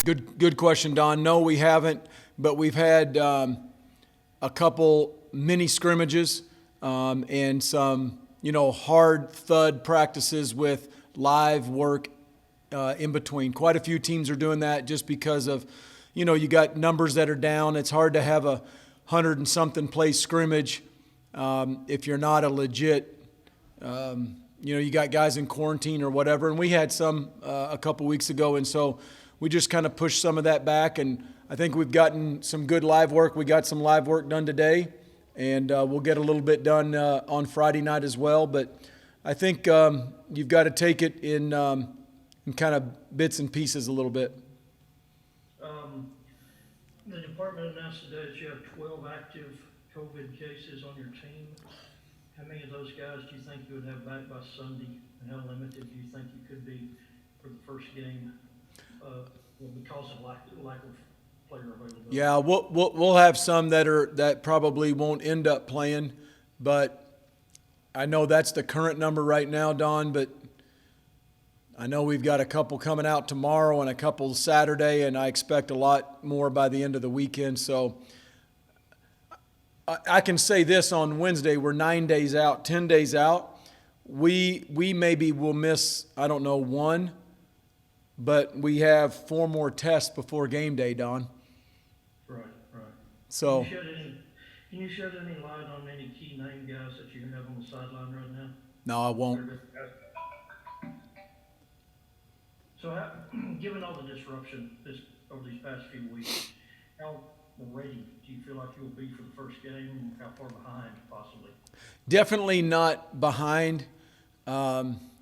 Good question, Don. No, we haven't, but we've had a couple mini scrimmages and some, hard thud practices with live work in between. Quite a few teams are doing that just because of, you got numbers that are down. It's hard to have a 100 and something place scrimmage if you're not a legit. You got guys in quarantine or whatever, and we had some a couple weeks ago, and so we just kind of pushed some of that back, and I think we've gotten some good live work. We got some live work done today, and we'll get a little bit done on Friday night as well, but I think you've got to take it in kind of bits and pieces a little bit. The department announced today that you have 12 active COVID cases on your team. How many of those guys do you think you would have back by Sunday, and how limited do you think you could be for the first game because of lack of player availability? Yeah, we'll have some that probably won't end up playing, but I know that's the current number right now, Don. But I know we've got a couple coming out tomorrow and a couple Saturday, and I expect a lot more by the end of the weekend. So I can say this on Wednesday, we're 9 days out, 10 days out. We maybe will miss, I don't know, one, but we have 4 more tests before game day, Don. Right. So Can you shed any light on any key name guys that you have on the sideline right now? No, I won't. So, given all the disruption over these past few weeks, how ready do you feel like you'll be for the first game, and how far behind possibly? Definitely not behind.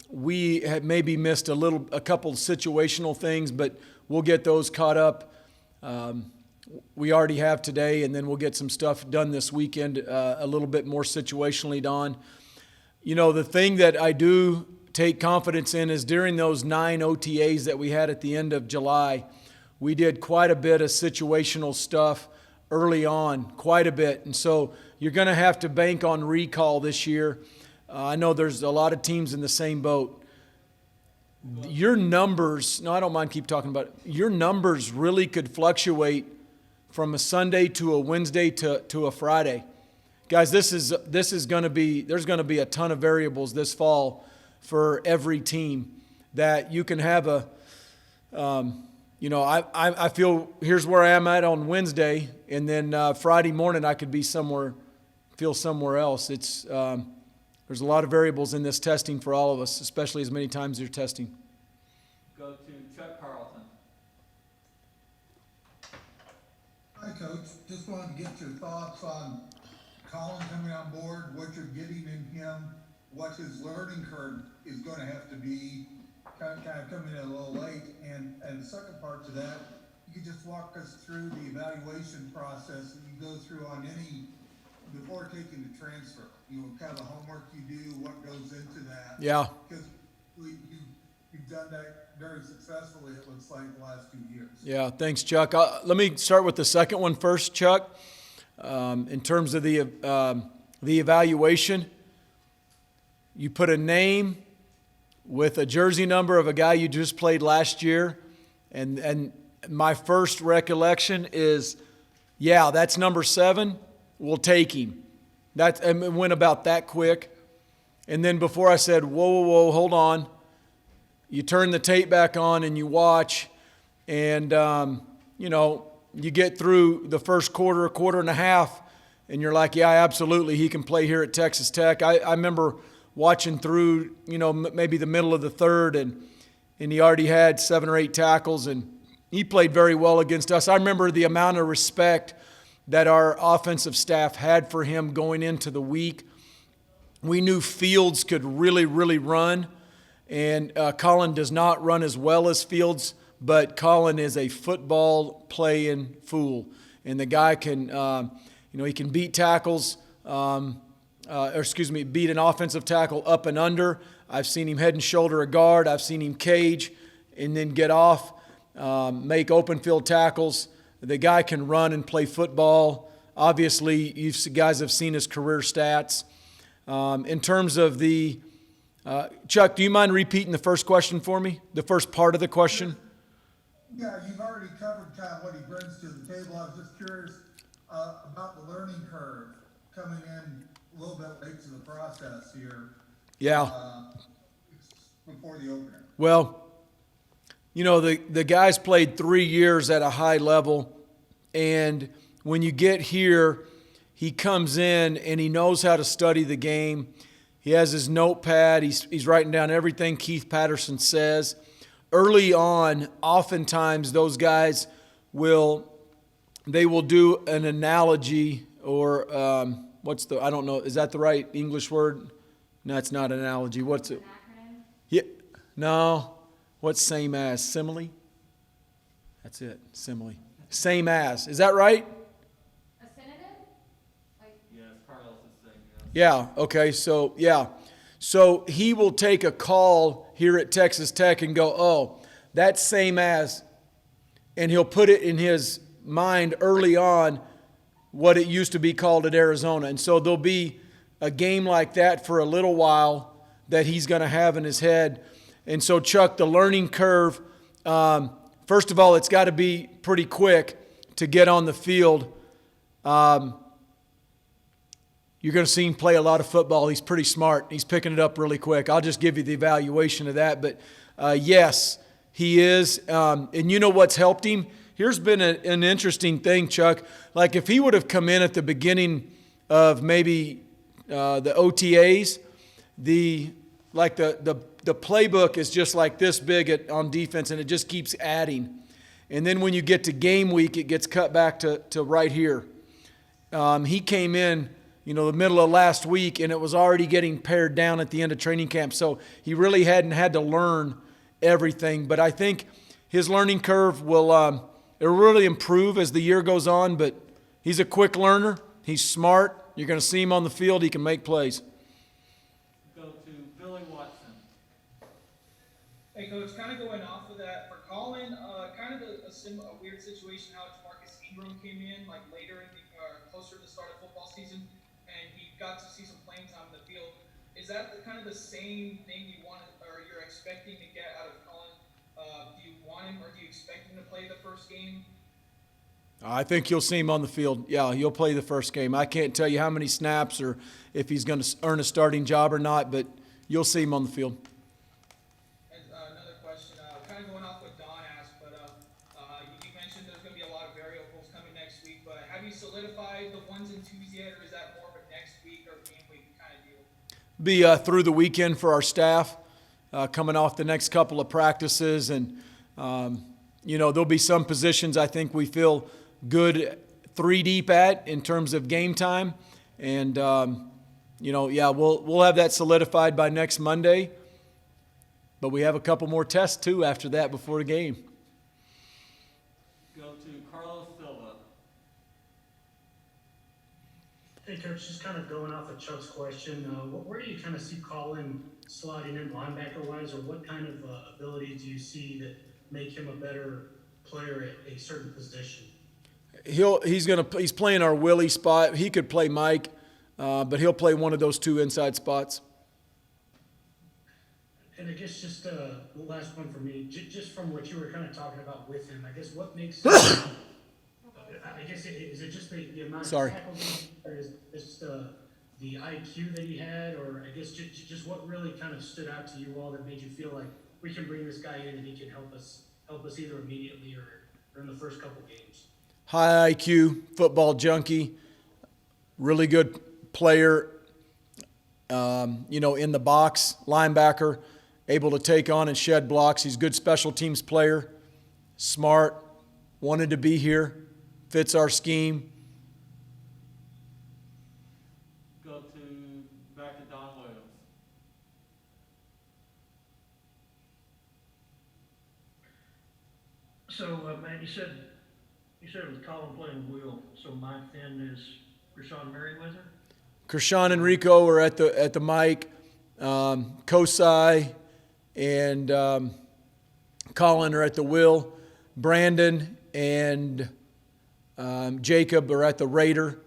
We had maybe missed a couple situational things, but we'll get those caught up. We already have today, and then we'll get some stuff done this weekend, a little bit more situationally, Don. The thing that I do take confidence in is during those 9 OTAs that we had at the end of July, we did quite a bit of situational stuff early on, quite a bit. And so you're going to have to bank on recall this year. I know there's a lot of teams in the same boat. Your numbers, no, I don't mind keep talking about it. Your numbers really could fluctuate from a Sunday to a Wednesday to a Friday. Guys, this is going to be, there's going to be a ton of variables this fall for every team that you can have I feel here's where I am at on Wednesday, and then Friday morning I could be somewhere else. It's there's a lot of variables in this testing for all of us, especially as many times you're testing. Go to Chuck Carlton. Hi, Coach. Just wanted to get your thoughts on Colin coming on board, what you're getting in him, what his learning curve is going to have to be, kind of coming in a little late. And the second part to that, you could just walk us through the evaluation process that you go through on any, before taking the transfer. Kind of the homework you do, what goes into that. Yeah. Because you've done that very successfully, it looks like, the last 2 years. Yeah, thanks, Chuck. Let me start with the second one first, Chuck. In terms of the evaluation, you put a name with a jersey number of a guy you just played last year, and my first recollection is, yeah, that's number 7. We'll take him. And it went about that quick. And then before I said, whoa, hold on, you turn the tape back on and you watch, and you get through the first quarter and a half, and you're like, yeah, absolutely, he can play here at Texas Tech. I remember watching through, maybe the middle of the third, and he already had 7 or 8 tackles, and he played very well against us. I remember the amount of respect that our offensive staff had for him going into the week. We knew Fields could really, really run, and Colin does not run as well as Fields, but Colin is a football playing fool, and the guy can, he can beat tackles, beat an offensive tackle up and under. I've seen him head and shoulder a guard. I've seen him cage and then get off, make open field tackles. The guy can run and play football. Obviously, you guys have seen his career stats. In terms of the Chuck, do you mind repeating the first question for me? The first part of the question? Yeah, you've already covered kind of what he brings to the table. I was just curious, about the learning curve coming in a little bit late to the process here, Yeah. before the opener. Well, the guy's played 3 years at a high level, and when you get here, he comes in and he knows how to study the game. He has his notepad. He's writing down everything Keith Patterson says. Early on, oftentimes those guys will do an analogy or I don't know, is that the right English word? No, it's not an analogy. What's it? Acronym? Yeah, no. What's same as? Simile? That's it, simile. Same as. Is that right? A synonym? Like, Yes, Carlos is saying yes. Yeah, okay, so, yeah. So he will take a call here at Texas Tech and go, oh, that's same as, and he'll put it in his mind early on what it used to be called at Arizona. And so there'll be a game like that for a little while that he's going to have in his head. And so, Chuck, the learning curve, first of all, it's got to be pretty quick to get on the field. You're going to see him play a lot of football. He's pretty smart. He's picking it up really quick. I'll just give you the evaluation of that. But, yes, he is. And you know what's helped him? Here's been an interesting thing, Chuck. Like if he would have come in at the beginning of maybe the OTAs, the playbook is just like this big on defense, and it just keeps adding. And then when you get to game week, it gets cut back to right here. He came in, the middle of last week, and it was already getting pared down at the end of training camp. So he really hadn't had to learn everything. But I think his learning curve will it'll really improve as the year goes on. But he's a quick learner. He's smart. You're going to see him on the field. He can make plays. Go to Billy Watson. Hey, Coach, kind of going off of that, for Colin, kind of a weird situation how Marcus Ingram came in like later in closer to the start of football season, and he got to see some playing time in the field. Is that kind of the same thing you want or you're expecting to get out of Colin? Do you want him or do you expect him to play the first game? I think you'll see him on the field. Yeah, he'll play the first game. I can't tell you how many snaps or if he's going to earn a starting job or not, but you'll see him on the field. And another question, kind of going off what Don asked, but you mentioned there's going to be a lot of variables coming next week, but have you solidified the ones and twos yet, or is that more of a next week or game week kind of deal? Be through the weekend for our staff, coming off the next couple of practices. And, there'll be some positions I think we feel good 3 deep at in terms of game time. And, we'll have that solidified by next Monday. But we have a couple more tests, too, after that before the game. Go to Carlos Silva. Hey, Coach, just kind of going off of Chuck's question, where do you kind of see Colin sliding in linebacker-wise, or what kind of abilities do you see that make him a better player at a certain position? He's playing our Willie spot. He could play Mike, but he'll play one of those 2 inside spots. And I guess just the last one for me, just from what you were kind of talking about with him, I guess what makes him, I guess, is it just the amount Sorry. of tackles, or is it just the IQ that he had, or I guess just what really kind of stood out to you all that made you feel like we can bring this guy in and he can help us either immediately or in the first couple games? High IQ, football junkie, really good player, in the box, linebacker, able to take on and shed blocks. He's a good special teams player, smart, wanted to be here, fits our scheme. Go back to Don Williams. So, Matt, you said with Colin playing Will, so Mike then is Rashawn Merriweather? Kershawn and Rico are at the mic. Kosai and Colin are at the wheel. Brandon and Jacob are at the Raider.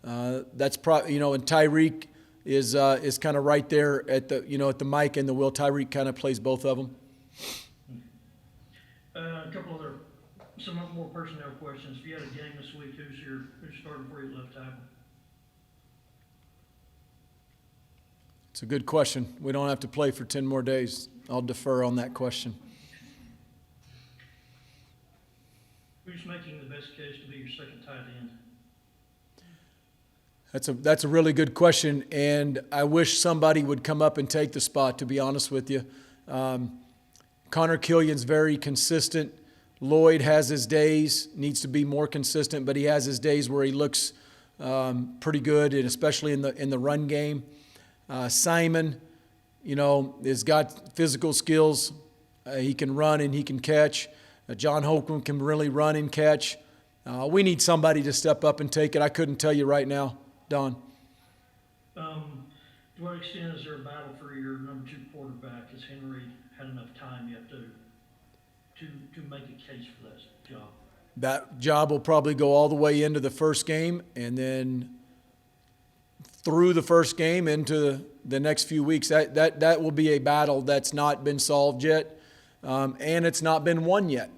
That's probably and Tyreek is kind of right there at the mic and the wheel. Tyreek kind of plays both of them. A couple other Some more personnel questions. If you had a game this week, who's starting for you at left tackle? It's a good question. We don't have to play for 10 more days. I'll defer on that question. Who's making the best case to be your second tight end? That's a really good question, and I wish somebody would come up and take the spot, to be honest with you. Connor Killian's very consistent. Lloyd has his days, needs to be more consistent, but he has his days where he looks pretty good, and especially in the run game. Simon, has got physical skills. He can run and he can catch. John Holcomb can really run and catch. We need somebody to step up and take it. I couldn't tell you right now, Don. To what extent is there a battle for your number 2 quarterback? Has Henry had enough time yet to make a case for that job? That job will probably go all the way into the first game, and then through the first game into the next few weeks. That will be a battle that's not been solved yet, and it's not been won yet.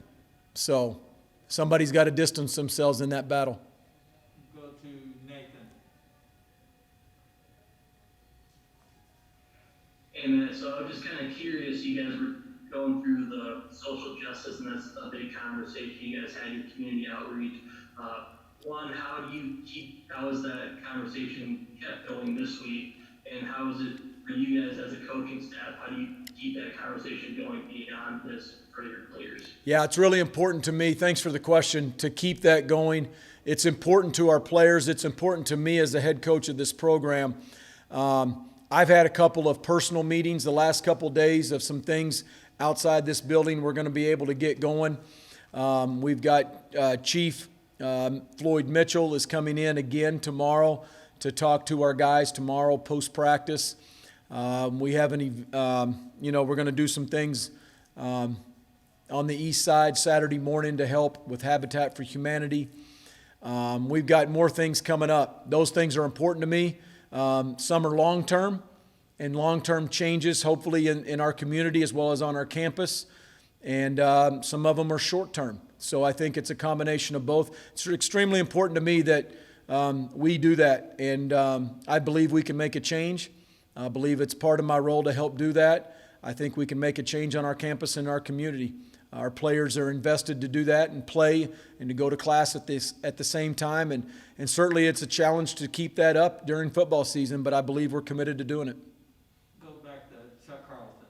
So somebody's got to distance themselves in that battle. Go to Nathan. Hey man, so I'm just kind of curious, you guys were going through the social justice, and that's a big conversation you guys had, your community outreach. One, how is that conversation kept going this week, and how is it for you guys as a coaching staff? How do you keep that conversation going beyond this for your players? Yeah, it's really important to me. Thanks for the question. To keep that going, it's important to our players. It's important to me as the head coach of this program. I've had a couple of personal meetings the last couple of days of some things outside this building we're going to be able to get going. We've got Chief Floyd Mitchell is coming in again tomorrow to talk to our guys tomorrow post-practice. We haven't, we're going to do some things on the east side Saturday morning to help with Habitat for Humanity. We've got more things coming up. Those things are important to me. Some are long-term, and long-term changes, hopefully, in our community as well as on our campus. And some of them are short-term. So I think it's a combination of both. It's extremely important to me that we do that. And I believe we can make a change. I believe it's part of my role to help do that. I think we can make a change on our campus and our community. Our players are invested to do that and play and to go to class at the same time. And certainly it's a challenge to keep that up during football season, but I believe we're committed to doing it. Go back to Chuck Carlton.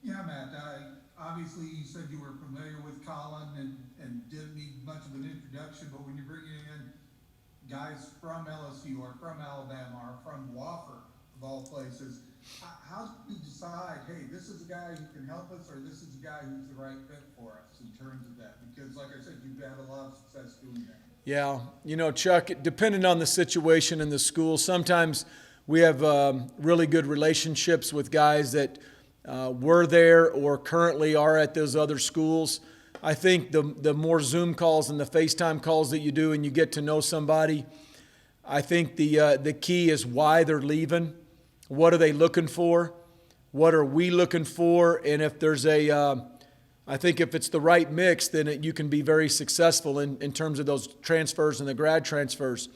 Yeah, Matt, obviously you said you were familiar with Colin and didn't need much of an introduction, but when you're bringing in guys from LSU or from Alabama or from Wofford, of all places, how do you decide, hey, this is a guy who can help us, or this is a guy who's the right fit for us in terms of that? Because like I said, you've had a lot of success doing that. Yeah, Chuck, depending on the situation in the school, sometimes we have really good relationships with guys that were there or currently are at those other schools. I think the more Zoom calls and the FaceTime calls that you do and you get to know somebody, I think the key is why they're leaving. What are they looking for? What are we looking for? And if there's I think if it's the right mix, then you can be very successful in terms of those transfers and the grad transfers.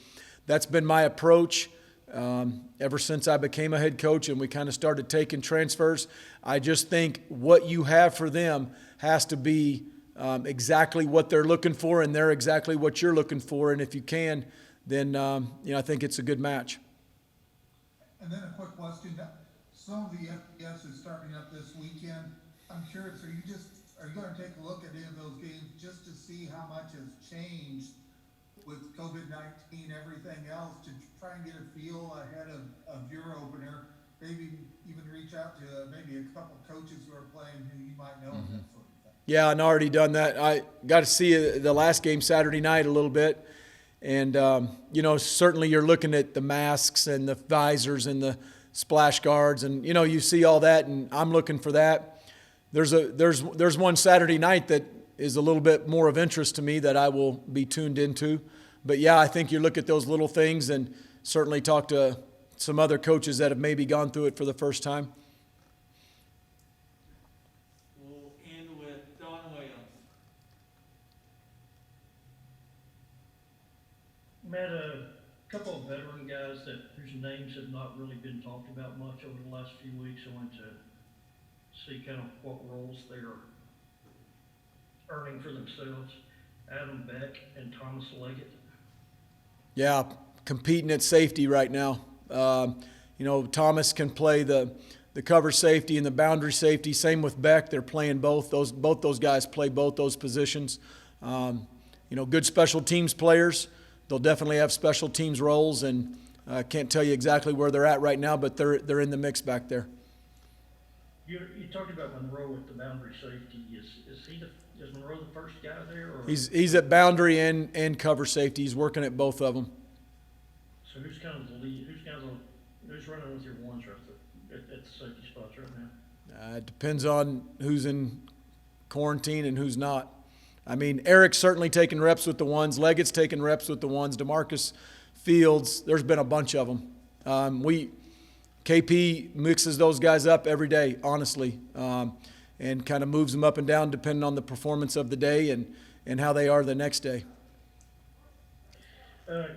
That's been my approach ever since I became a head coach and we kind of started taking transfers. I just think what you have for them has to be exactly what they're looking for, and they're exactly what you're looking for. And if you can, then I think it's a good match. And then a quick question. Some of the FBS is starting up this weekend. I'm curious, are you going to take a look at any of those games just to see how much has changed with COVID-19, everything else, to try and get a feel ahead of your opener? Maybe even reach out to maybe a couple coaches who are playing who you might know, and that sort of thing. Yeah, and already done that. I got to see the last game Saturday night a little bit. And, certainly you're looking at the masks and the visors and the splash guards. And, you see all that, and I'm looking for that. There's one Saturday night that is a little bit more of interest to me that I will be tuned into. But, yeah, I think you look at those little things and certainly talk to some other coaches that have maybe gone through it for the first time. We'll end Matt, a couple of veteran guys whose names have not really been talked about much over the last few weeks. I wanted to see kind of what roles they're earning for themselves. Adam Beck and Thomas Leggett. Yeah, competing at safety right now. Thomas can play the cover safety and the boundary safety. Same with Beck. They're playing both. Both those guys play both those positions. Good special teams players. They'll definitely have special teams roles, and I can't tell you exactly where they're at right now, but they're in the mix back there. You talked about Monroe with the boundary safety. Is Monroe the first guy there? Or? He's at boundary and cover safety. He's working at both of them. So who's kind of the lead? Who's running with your ones right there at the safety spots right now? It depends on who's in quarantine and who's not. I mean, Eric's certainly taking reps with the ones. Leggett's taking reps with the ones. DeMarcus Fields, there's been a bunch of them. KP mixes those guys up every day, honestly, and kind of moves them up and down depending on the performance of the day and how they are the next day.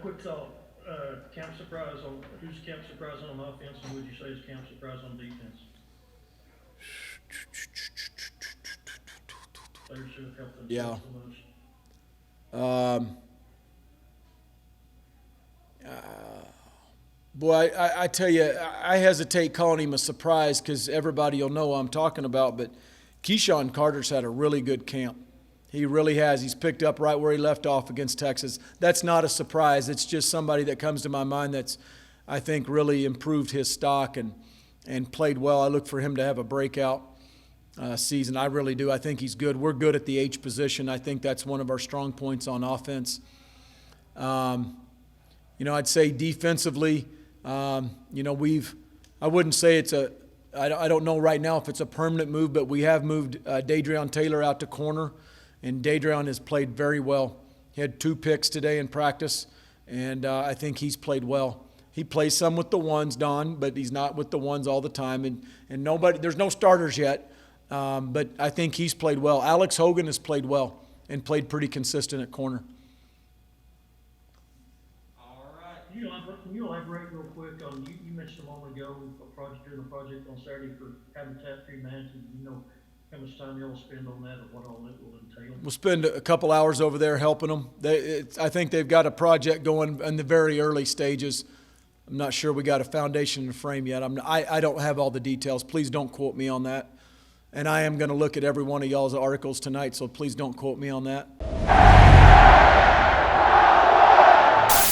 Quick thought. Camp surprise on who's camp surprise on offense, and would you say is camp surprise on defense? Players who have helped themselves the most. Boy, I tell you, I hesitate calling him a surprise because everybody will know what I'm talking about, but Keyshawn Carter's had a really good camp. He really has. He's picked up right where he left off against Texas. That's not a surprise. It's just somebody that comes to my mind that's, I think, really improved his stock and played well. I look for him to have a breakout season. I really do. I think he's good. We're good at the H position. I think that's one of our strong points on offense. I'd say defensively, I wouldn't say I don't know right now if it's a permanent move, but we have moved Dadrion Taylor out to corner, and Dadrion has played very well. He had 2 picks today in practice, and I think he's played well. He plays some with the ones, Don, but he's not with the ones all the time, and there's no starters yet, but I think he's played well. Alex Hogan has played well and played pretty consistent at corner. Can you elaborate real quick on, you mentioned a moment ago doing a project on Saturday for Habitat for Humanity. Do you know how much time you'll spend on that or what all it will entail? We'll spend a couple hours over there helping them. I think they've got a project going in the very early stages. I'm not sure we got a foundation and a frame yet. I don't have all the details. Please don't quote me on that. And I am going to look at every one of y'all's articles tonight, so please don't quote me on that.